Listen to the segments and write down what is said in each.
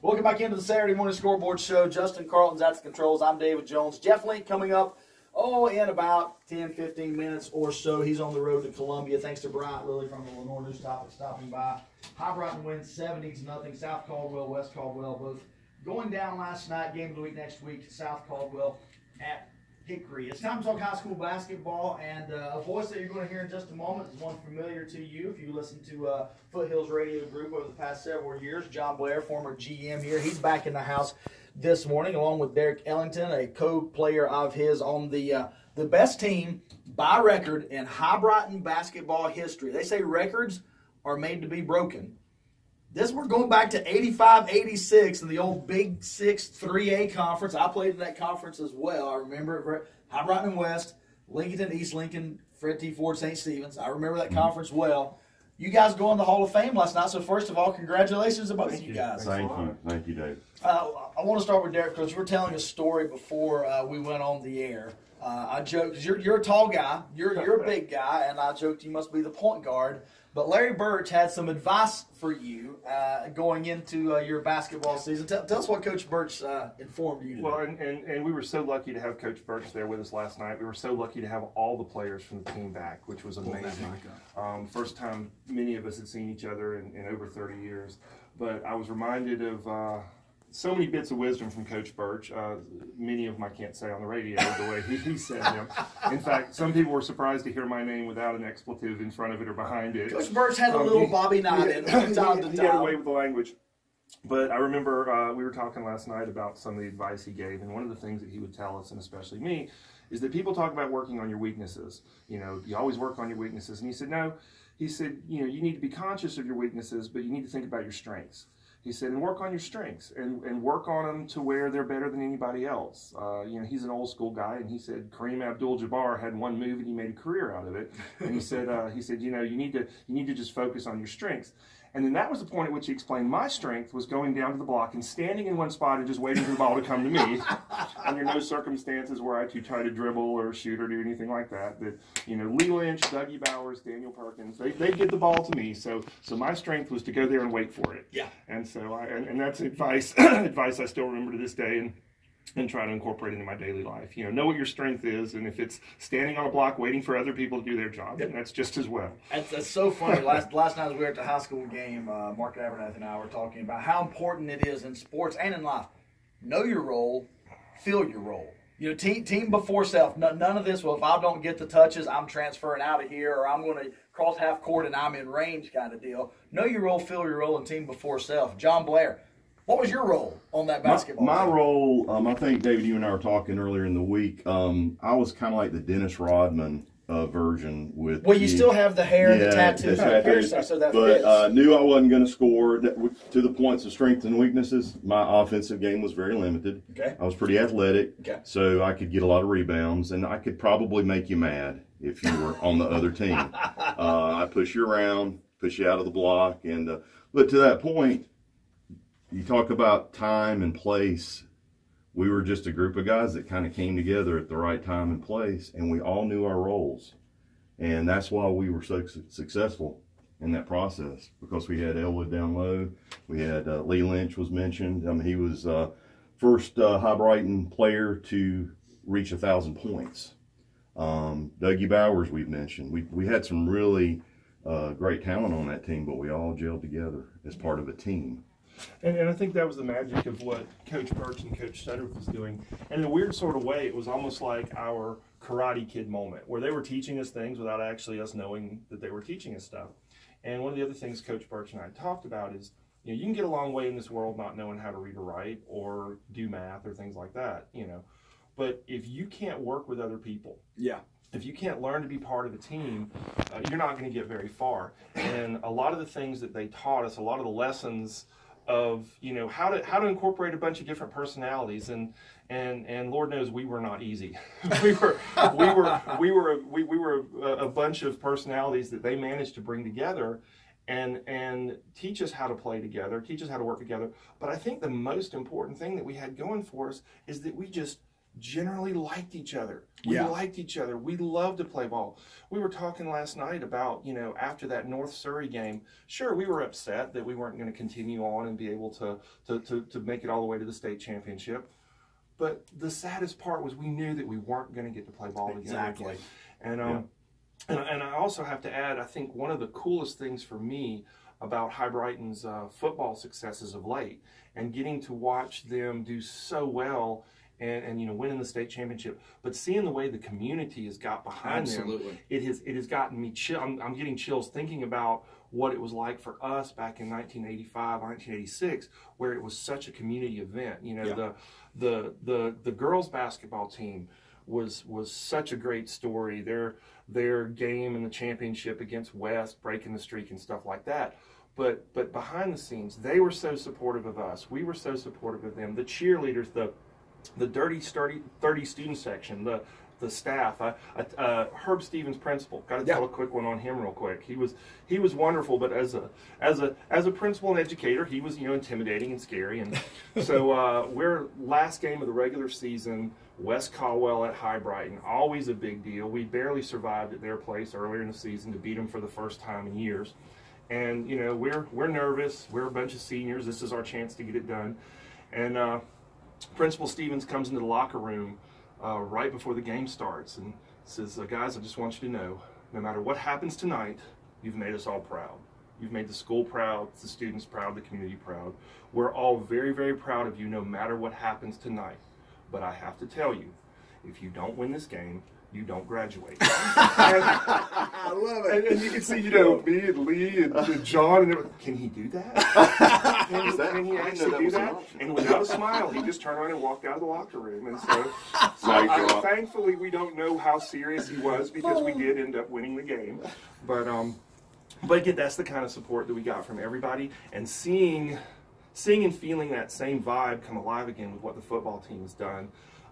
Welcome back into the Saturday Morning Scoreboard Show. Justin Carlton's at the controls. I'm David Jones. Jeff Link coming up, in about 10, 15 minutes or so. He's on the road to Columbia. Thanks to Bryant Lilly from the Lenore News Topic stopping by. Hibriten wins 70-0. South Caldwell, West Caldwell, both going down last night. Game of the week next week. South Caldwell at Hickory. It's time to talk high school basketball, and a voice that you're going to hear in just a moment is one familiar to you if you listen to Foothills Radio Group over the past several years. John Blair, former GM here, he's back in the house this morning along with Derek Ellington, a co-player of his on the best team by record in Hibriten basketball history. They say records are made to be broken. We're going back to 85-86 in the old Big Six 3A conference. I played in that conference as well. I remember it. Hibriten West, Lincoln, East Lincoln, Fred T. Ford, St. Stephen's. I remember that conference well. You guys go in the Hall of Fame last night, so first of all, congratulations to both of you guys. Thank you. Thank you, Dave. I want to start with Derek because we're telling a story before we went on the air. I joked, because you're a tall guy, you're a big guy, and I joked you must be the point guard. But Larry Birch had some advice for you going into your basketball season. Tell us what Coach Birch informed you today. Well, and we were so lucky to have Coach Birch there with us last night. We were so lucky to have all the players from the team back, which was amazing. First time many of us had seen each other in over 30 years. But I was reminded of so many bits of wisdom from Coach Birch. Many of them I can't say on the radio the way he said them. In fact, some people were surprised to hear my name without an expletive in front of it or behind it. Coach Birch had a little Bobby Knight in from time to time. He had a way with the language. But I remember we were talking last night about some of the advice he gave, and one of the things that he would tell us, and especially me, is that people talk about working on your weaknesses. You know, you always work on your weaknesses. And he said, no, he said, you know, you need to be conscious of your weaknesses, but you need to think about your strengths. He said, and work on your strengths and work on them to where they're better than anybody else. You know, he's an old school guy, and he said Kareem Abdul-Jabbar had one move and he made a career out of it. And he said, you know, you need to just focus on your strengths. And then that was the point at which he explained my strength was going down to the block and standing in one spot and just waiting for the ball to come to me. Under no circumstances were I to try to dribble or shoot or do anything like that. That, you know, Lee Lynch, Dougie Bowers, Daniel Perkins, they get the ball to me. So my strength was to go there and wait for it. Yeah. And so and that's advice advice I still remember to this day and try to incorporate it into my daily life. You know what your strength is, and if it's standing on a block waiting for other people to do their job, then that's just as well. That's so funny. Last night as we were at the high school game, Mark Abernathy and I were talking about how important it is in sports and in life. Know your role, feel your role. You know, team before self. None of this, well, if I don't get the touches, I'm transferring out of here, or I'm going to cross half court and I'm in range kind of deal. Know your role, feel your role, and team before self. John Blair, what was your role on that basketball My team? role, I think, David, you and I were talking earlier in the week. I was kind of like the Dennis Rodman version with. Well, you still have the hair and the tattoos and the piercing, so that fits. But knew I wasn't going to score to the points of strengths and weaknesses. My offensive game was very limited. Okay. I was pretty athletic, so I could get a lot of rebounds, and I could probably make you mad if you were on the other team. I push you around, push you out of the block, and but to that point. You talk about time and place. We were just a group of guys that kind of came together at the right time and place, and we all knew our roles. And that's why we were so successful in that process, because we had Elwood down low. We had Lee Lynch was mentioned. I mean, he was first Hibriten player to reach 1,000 points. Dougie Bowers we've mentioned. We had some really great talent on that team, but we all gelled together as part of a team. And I think that was the magic of what Coach Birch and Coach Sutter was doing. And in a weird sort of way, it was almost like our Karate Kid moment, where they were teaching us things without actually us knowing that they were teaching us stuff. And one of the other things Coach Birch and I talked about is, you know, you can get a long way in this world not knowing how to read or write or do math or things like that, you know. But if you can't work with other people, if you can't learn to be part of a team, you're not going to get very far. And a lot of the things that they taught us, a lot of the lessons of, you know, how to incorporate a bunch of different personalities, and Lord knows we were not easy. we were a bunch of personalities that they managed to bring together and teach us how to play together, teach us how to work together. But I think the most important thing that we had going for us is that we just generally liked each other. We Yeah. liked each other. We loved to play ball. We were talking last night about, you know, after that North Surrey game, sure, we were upset that we weren't going to continue on and be able to make it all the way to the state championship. But the saddest part was we knew that we weren't going to get to play ball together Exactly. again. And I also have to add, I think one of the coolest things for me about Hibriten's football successes of late, and getting to watch them do so well and you know, winning the state championship, but seeing the way the community has got behind them, it has gotten me chill. I'm getting chills thinking about what it was like for us back in 1985, 1986, where it was such a community event. You know, the girls basketball team was such a great story. Their game in the championship against West, breaking the streak and stuff like that. But behind the scenes, they were so supportive of us. We were so supportive of them. The cheerleaders, the dirty 30 student section, the staff. Herb Stevens, principal. Got to tell a quick one on him real quick. He was wonderful, but as a principal and educator, he was, you know, intimidating and scary. And so we're last game of the regular season, West Caldwell at Hibriten, always a big deal. We barely survived at their place earlier in the season to beat them for the first time in years. And you know, we're nervous. We're a bunch of seniors. This is our chance to get it done. And Principal Stevens comes into the locker room right before the game starts and says, guys, I just want you to know, no matter what happens tonight, you've made us all proud. You've made the school proud, the students proud, the community proud. We're all very, very proud of you no matter what happens tonight. But I have to tell you, if you don't win this game, you don't graduate. I love it. And you can see, you know, me and Lee and John, and everything. Can he do that? Can he actually do that? And without a smile, he just turned around and walked out of the locker room. And so, thankfully, we don't know how serious he was because we did end up winning the game. But again, that's the kind of support that we got from everybody, and seeing and feeling that same vibe come alive again with what the football team has done.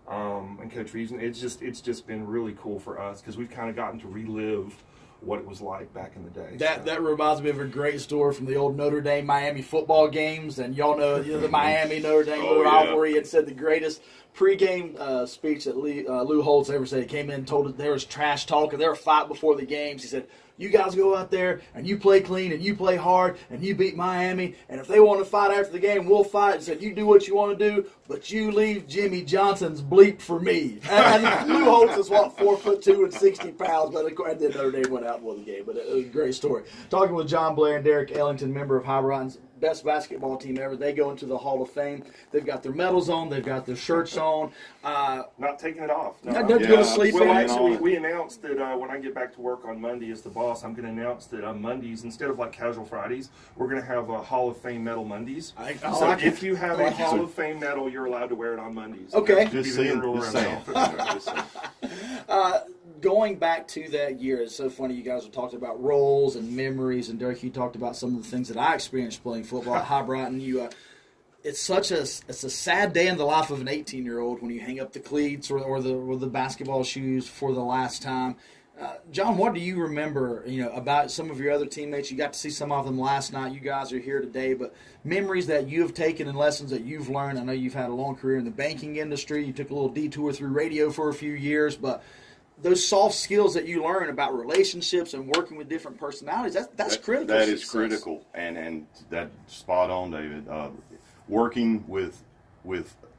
And Coach Reason, it's just been really cool for us because we've kind of gotten to relive what it was like back in the day. That reminds me of a great story from the old Notre Dame Miami football games, and y'all know the Miami Notre Dame rivalry. It said the greatest pregame speech that Lou Holtz ever said. He came in and told us there was trash talk and there were fight before the games. He said, you guys go out there and you play clean and you play hard and you beat Miami, and if they want to fight after the game, we'll fight. He said, you do what you want to do, but you leave Jimmy Johnson's bleep for me. And Lou Holtz is, 4'2" and 60 pounds, but and then Notre Dame went out and won the game. But it was a great story. Talking with John Blair and Derek Ellington, member of Hibriten's best basketball team ever. They go into the Hall of Fame. They've got their medals on. They've got their shirts on. Not taking it off. No. Not going to sleep. Well, actually, we announced that when I get back to work on Monday as the boss, I'm going to announce that on Mondays, instead of like casual Fridays, we're going to have a Hall of Fame medal Mondays. So if you have a Hall of Fame medal, you're allowed to wear it on Mondays. Okay. Just saying. Going back to that year, it's so funny. You guys have talked about roles and memories, and Derek, you talked about some of the things that I experienced playing football at Hibriten. It's a sad day in the life of an 18-year-old when you hang up the cleats or the basketball shoes for the last time. John, what do you remember, about some of your other teammates? You got to see some of them last night. You guys are here today, but memories that you have taken and lessons that you've learned. I know you've had a long career in the banking industry. You took a little detour through radio for a few years, but those soft skills that you learn about relationships and working with different personalities, that's critical. That is critical, and that's spot on, David. Working with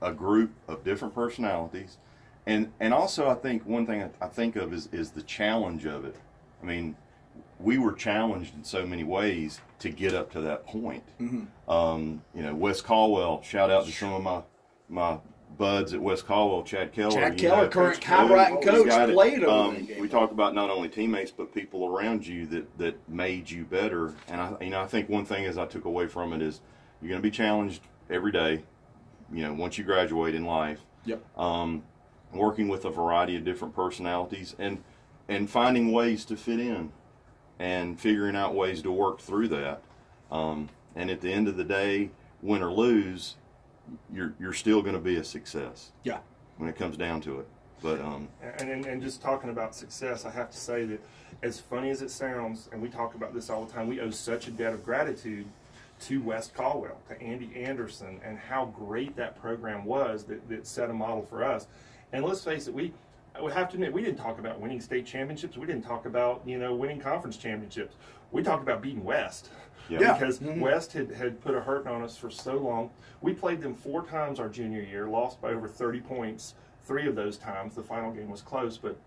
a group of different personalities. And also, I think one thing I think of is the challenge of it. I mean, we were challenged in so many ways to get up to that point. Mm-hmm. West Caldwell, shout out to some of my buds at West Caldwell, Chad Keller, current Hibriten coach, played over that game. We talk about not only teammates but people around you that made you better. And I think one thing I took away from it is you're going to be challenged every day. Once you graduate in life. Yep. Working with a variety of different personalities and finding ways to fit in and figuring out ways to work through that. And at the end of the day, win or lose, you're still going to be a success. Yeah. When it comes down to it. But and just talking about success, I have to say that as funny as it sounds, and we talk about this all the time, we owe such a debt of gratitude to West Caldwell, to Andy Anderson, and how great that program was that set a model for us. And let's face it, we have to admit, we didn't talk about winning state championships. We didn't talk about, winning conference championships. We talked about beating West. Yeah. Because West had put a hurt on us for so long. We played them 4 times our junior year, lost by over 30 points 3 of those times. The final game was close, but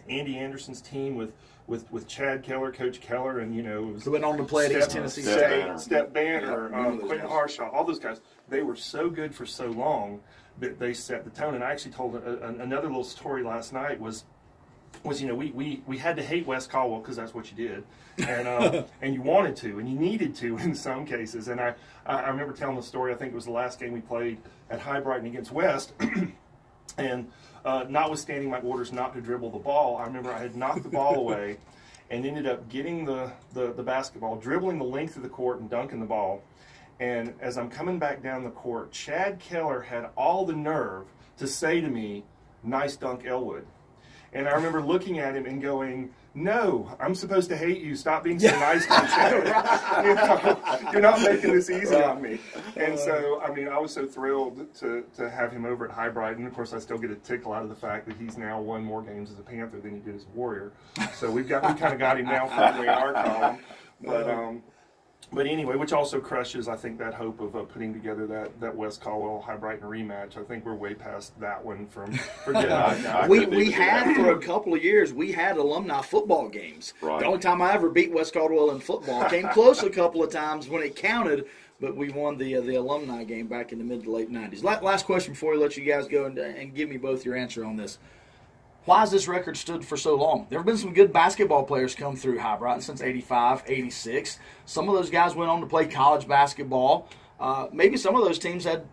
Andy Anderson's team with Chad Keller, Coach Keller, and it was who went on to play at East Tennessee State, Step Banner, Quentin Harshaw, all those guys. They were so good for so long that they set the tone. And I actually told another little story last night was we had to hate West Caldwell because that's what you did, and and you wanted to and you needed to in some cases. And I remember telling the story. I think it was the last game we played at Hibriten against West, and notwithstanding my orders not to dribble the ball, I remember I had knocked the ball away and ended up getting the basketball, dribbling the length of the court and dunking the ball. And as I'm coming back down the court, Chad Keller had all the nerve to say to me, "Nice dunk, Elwood." And I remember looking at him and going, "No, I'm supposed to hate you. Stop being so nice to me, Chad. You're not making this easy on me." And so, I was so thrilled to have him over at Hibriten. Of course, I still get a tickle out of the fact that he's now won more games as a Panther than he did as a Warrior. So we kind of got him now firmly in our column. But anyway, which also crushes, I think, that hope of putting together that West Caldwell Hibriten rematch. I think we're way past that one from we had for a couple of years, we had alumni football games. Right. The only time I ever beat West Caldwell in football. Came close a couple of times when it counted, but we won the alumni game back in the mid to late 90s. Last question before we let you guys go and give me both your answer on this. Why has this record stood for so long? There have been some good basketball players come through Hibriten since 85, 86. Some of those guys went on to play college basketball. Maybe some of those teams had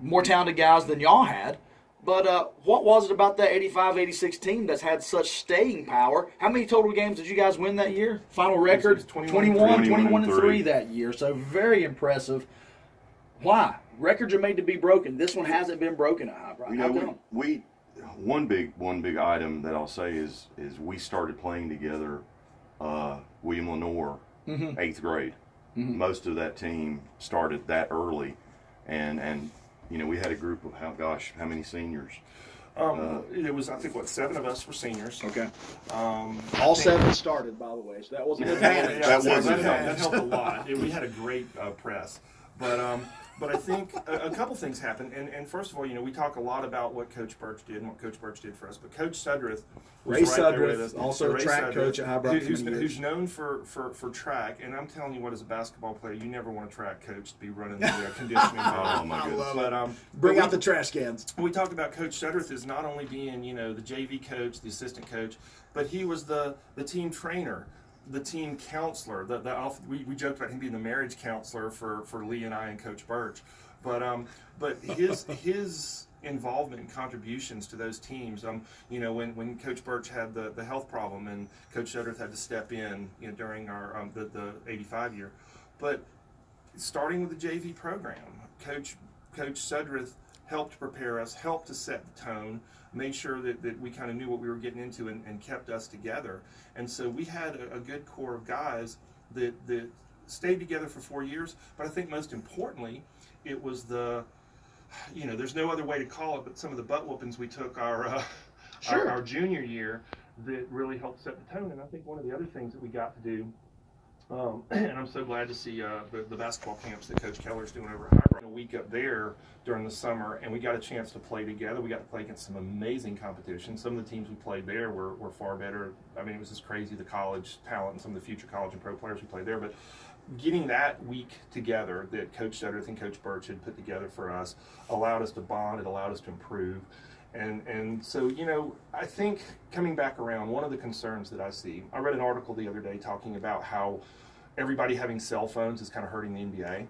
more talented guys than y'all had. But what was it about that 85, 86 team that's had such staying power? How many total games did you guys win that year? Final record? 21 and 3 that year. So very impressive. Why? Records are made to be broken. This one hasn't been broken at Hibriten. How come? One big item that I'll say is we started playing together, William Lenore, 8th grade. Most of that team started that early, and we had a group of how many seniors? It was, I think, 7 of us were seniors. Okay. All 7 started, by the way, so that was an advantage. That helped a lot. We had a great press, but I think a couple things happened. And first of all, we talk a lot about what Coach Birch did and what Coach Birch did for us. But Coach Sudreth was there with us. Also Ray track Sudreth, coach at Hibriten, who's known for track. And I'm telling you what, as a basketball player, you never want a track coach to be running the conditioning. Oh my goodness! Bring out the trash cans. We talked about Coach Sudreth as not only being the JV coach, the assistant coach, but he was the team trainer, the team counselor. We joked about him being the marriage counselor for Lee and I and Coach Birch. But his involvement and contributions to those teams, when Coach Birch had the health problem and Coach Sudreth had to step in, during our the 85 year, but starting with the JV program, Coach Sudreth helped prepare us, helped to set the tone, made sure that we kind of knew what we were getting into and kept us together. And so we had a good core of guys that stayed together for 4 years. But I think most importantly, it was there's no other way to call it, but some of the butt whoopings we took our junior year that really helped set the tone. And I think one of the other things that we got to do, and I'm so glad to see the basketball camps that Coach Keller's doing over at Hibriten, a week up there during the summer, and we got a chance to play together. We got to play against some amazing competition. Some of the teams we played there were far better. It was just crazy, the college talent and some of the future college and pro players we played there. But getting that week together that Coach Sudreth and Coach Birch had put together for us allowed us to bond. It allowed us to improve. And so, I think coming back around, one of the concerns that I see, I read an article the other day talking about how everybody having cell phones is kind of hurting the NBA.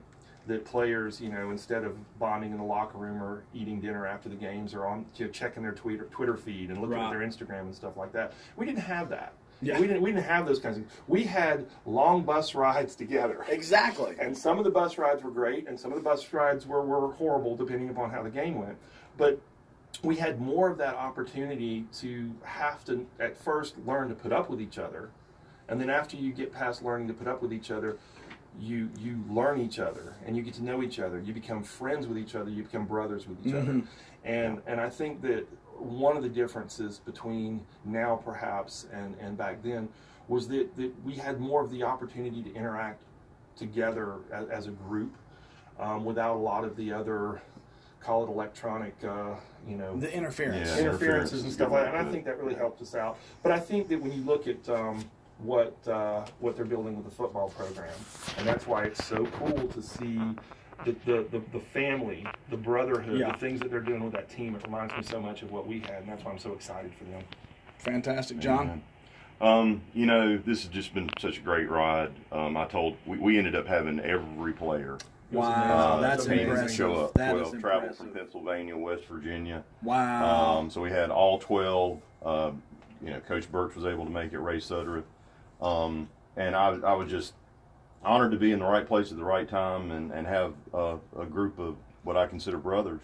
That players, instead of bonding in the locker room or eating dinner after the games or on checking their Twitter feed and looking at their Instagram and stuff like that. We didn't have that. Yeah. We didn't have those kinds of things. We had long bus rides together. Exactly. And some of the bus rides were great, and some of the bus rides were horrible, depending upon how the game went. But we had more of that opportunity to have to, at first, learn to put up with each other. And then after you get past learning to put up with each other, you learn each other, and you get to know each other. You become friends with each other. You become brothers with each other. And I think that one of the differences between now perhaps and back then was that we had more of the opportunity to interact together as a group without a lot of the other, call it electronic, you know, the interference. Yeah. interferences and stuff like that. And I think that really helped us out. But I think that when you look at what they're building with the football program, and that's why it's so cool to see the family, the brotherhood, the things that they're doing with that team. It reminds me so much of what we had, and that's why I'm so excited for them. Fantastic, John. You know, this has just been such a great ride. We ended up having every player. Wow, that's impressive. Show up. That 12 is travel impressive. from Pennsylvania, West Virginia. Wow. So we had all 12. You know, Coach Birch was able to make it. Ray Suttereth. And I was just honored to be in the right place at the right time and have a group of what I consider brothers.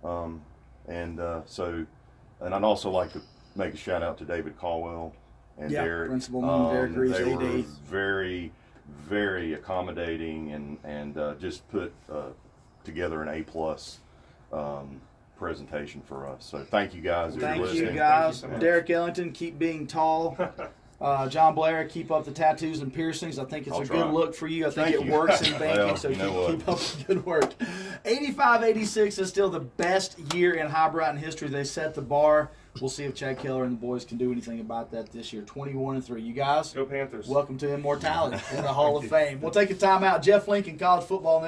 So I'd also like to make a shout out to David Caldwell and Derek. Principal Derek Reese, they AD. were very, very accommodating and just put together an A+ presentation for us. So thank you guys. Thank you guys. Thank you so much. Derek Ellington, keep being tall. John Blair, keep up the tattoos and piercings. I think it's I'll a try. good look for you. I think Thank it you. works in banking, Well, so you know keep up the good work. 85-86 is still the best year in Hibriten history. They set the bar. We'll see if Chad Keller and the boys can do anything about that this year. 21-3. You guys, Go Panthers. welcome to immortality in the Hall of Fame. We'll take a timeout. Jeff Lincoln, college football.